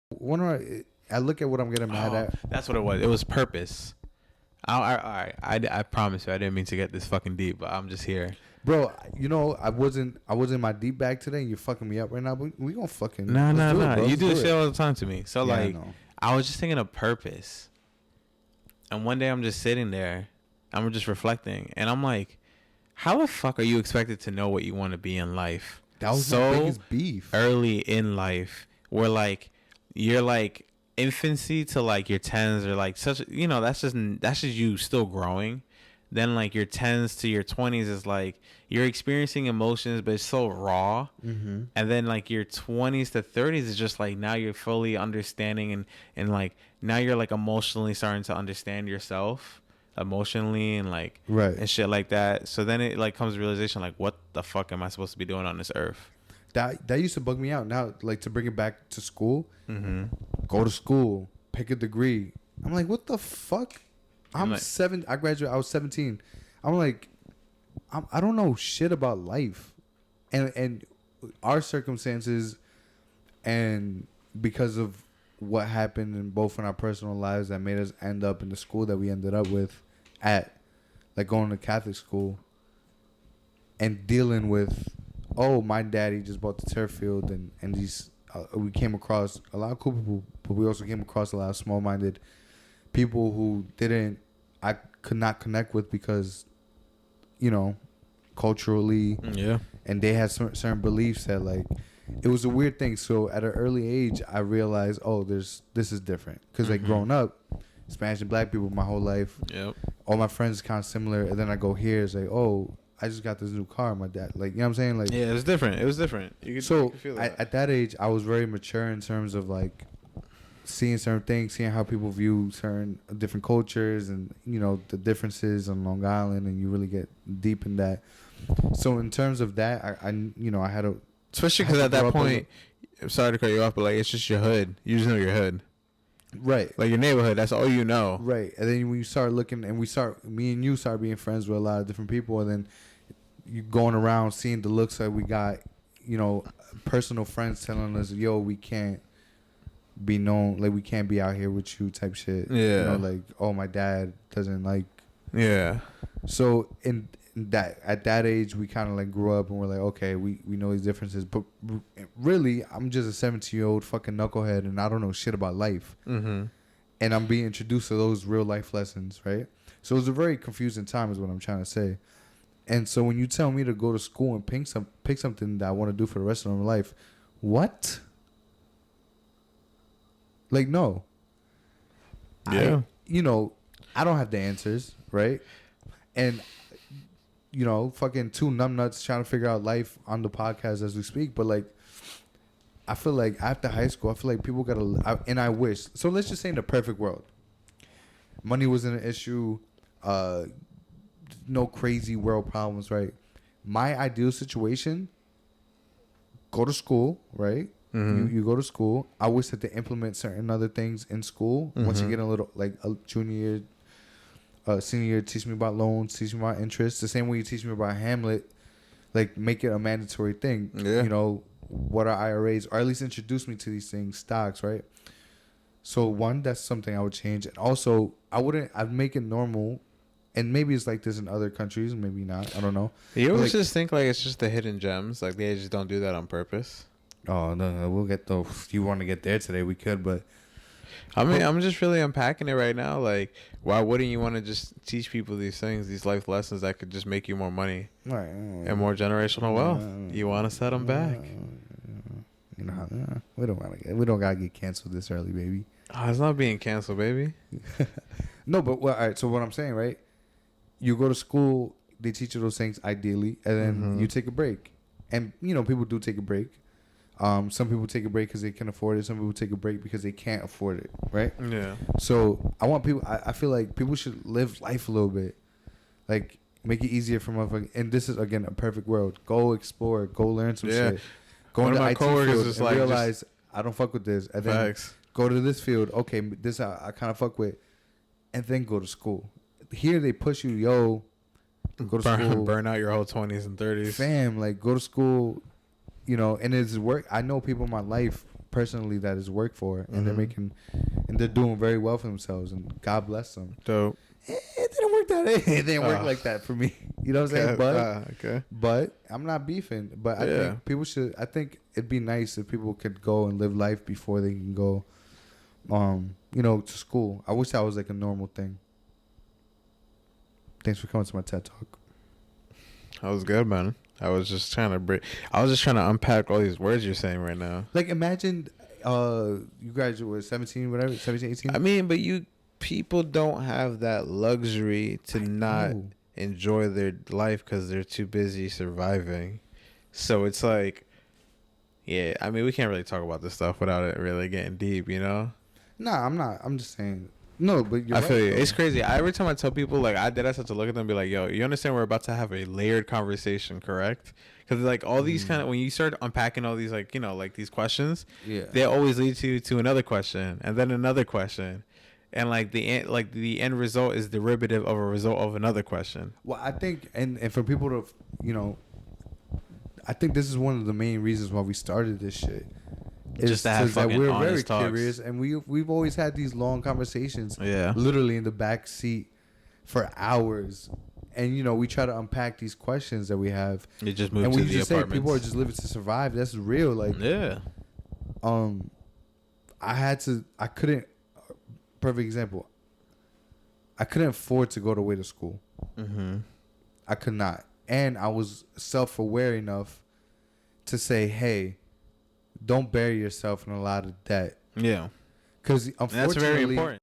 When I look at what I'm getting mad at. That's what it was. It was purpose. I promise you, I didn't mean to get this fucking deep, but I'm just here. Bro, you know, I wasn't my deep bag today, and you're fucking me up right now. But we gonna fucking No. You do Let's this shit all the time to me. So Yeah, like, I was just thinking of purpose, and one day I'm just sitting there, I'm just reflecting, and I'm like, how the fuck are you expected to know what you want to be in life? That was so my biggest beef. Early in life, where like you're like infancy to like your tens, or like such, you know, that's just you still growing. Then like your 10s to your 20s is like you're experiencing emotions, but it's so raw. Mm-hmm. And then like your 20s to 30s is just like now you're fully understanding, and like now you're like emotionally starting to understand yourself emotionally, and like Right. and shit like that. So then it like comes to realization, like, what the fuck am I supposed to be doing on this earth? That used to bug me out. Now, like, to bring it back to school, Mm-hmm. go to school, pick a degree. I'm like, what the fuck? I'm like, 7. I graduated. I was 17. I'm like, I don't know shit about life, and our circumstances, and because of what happened in both in our personal lives that made us end up in the school that we ended up with, at like going to Catholic school, and dealing with, oh, my daddy just bought the turf field, and these we came across a lot of cool people, but we also came across a lot of small-minded people who I could not connect with because, you know, culturally, yeah, and they had certain beliefs that, like, it was a weird thing. So at an early age, I realized, oh, this is different, because like growing up, Spanish and black people my whole life, yep, all my friends kind of similar, and then I go here, it's like, oh, I just got this new car, my dad, like, you know what I'm saying, like, yeah, it was different. You could feel that. At that age, I was very mature in terms of like seeing certain things, seeing how people view certain different cultures, and you know the differences on Long Island, and you really get deep in that. So in terms of that, I you know, I had a, especially because at that point, I'm sorry to cut you off, but like it's just your hood. You just know your hood, right, like your neighborhood. That's all you know, right. And then when you start looking, and me and you start being friends with a lot of different people, and then you going around seeing the looks that we got, you know, personal friends telling us, yo, we can't be known, like we can't be out here with you type shit. Yeah. You know, like, oh, my dad doesn't like. Yeah. So in that, at that age, we kind of like grew up and we're like, okay, we know these differences, but really I'm just a 17-year-old fucking knucklehead, and I don't know shit about life. Mm-hmm. And I'm being introduced to those real life lessons, right? So it was a very confusing time is what I'm trying to say. And so when you tell me to go to school and pick something that I want to do for the rest of my life, what? Like, no. Yeah. You know, I don't have the answers, right? And, you know, fucking two numbnuts trying to figure out life on the podcast as we speak. But, like, I feel like after high school, I feel like people got to, and I wish. So let's just say in the perfect world, money wasn't an issue, no crazy world problems, right? My ideal situation, go to school, right? You go to school. I wish that they implement certain other things in school. Once you get a little, like a junior year, senior year, teach me about loans, teach me about interest. The same way you teach me about Hamlet, like make it a mandatory thing. Yeah. You know, what are IRAs, or at least introduce me to these things, stocks, right? So one, that's something I would change. And also, I'd make it normal. And maybe it's like this in other countries, maybe not. I don't know. You always like, just think like it's just the hidden gems. Like they just don't do that on purpose. Oh, no, we'll get those. If you want to get there today, we could, but I mean, I'm just really unpacking it right now. Like, why wouldn't you want to just teach people these things, these life lessons that could just make you more money and more generational wealth? You want to set them back. You know, we don't gotta get canceled this early, baby. Oh, it's not being canceled, baby. No, but all right. So what I'm saying, right? You go to school, they teach you those things ideally, and then you take a break. And you know, people do take a break. Some people take a break because they can afford it. Some people take a break because they can't afford it, right? Yeah. So I want people. I feel like people should live life a little bit, like make it easier for motherfuckers. And this is again a perfect world. Go explore. Go learn some shit. Go into the IT field and like realize I don't fuck with this. And then go to this field. Okay, this I kind of fuck with, and then go to school. Here they push you, yo. Go to school. Burn out your whole 20s and 30s. Fam, like go to school. You know, and it's work. I know people in my life personally that is work for, and they're doing very well for themselves, and God bless them. Dope. It didn't work it didn't work like that for me. You know what I'm saying? But I'm not beefing. But I think people should. I think it'd be nice if people could go and live life before they can go, to school. I wish that was like a normal thing. Thanks for coming to my TED Talk. That was good, man. I was just trying to unpack all these words you're saying right now. Like, imagine, you graduated 17, whatever, 17, 18? I mean, but people don't have that luxury to not enjoy their life because they're too busy surviving. So it's like, yeah, I mean, we can't really talk about this stuff without it really getting deep, you know? Nah, I'm not. I'm just saying. No, but you're I right, feel you. though. It's crazy. Every time I tell people, like, I did, I have to look at them and be like, yo, you understand we're about to have a layered conversation, correct? Because, like, all these kind of, when you start unpacking all these, like, like, these questions, they always lead to another question and then another question. And, like, the end result is derivative of a result of another question. Well, I think, and for people to, I think this is one of the main reasons why we started this shit. Just to have fucking we're honest very talks. curious, and we've always had these long conversations, yeah, literally in the back seat for hours, and we try to unpack these questions that we have. It just moved and to we the just say apartments. people are just living to survive. That's real. Like, yeah. I couldn't. Perfect example. I couldn't afford to go away to school. Mm-hmm. I could not, and I was self-aware enough to say, hey, don't bury yourself in a lot of debt. Yeah. Because unfortunately, that's very important.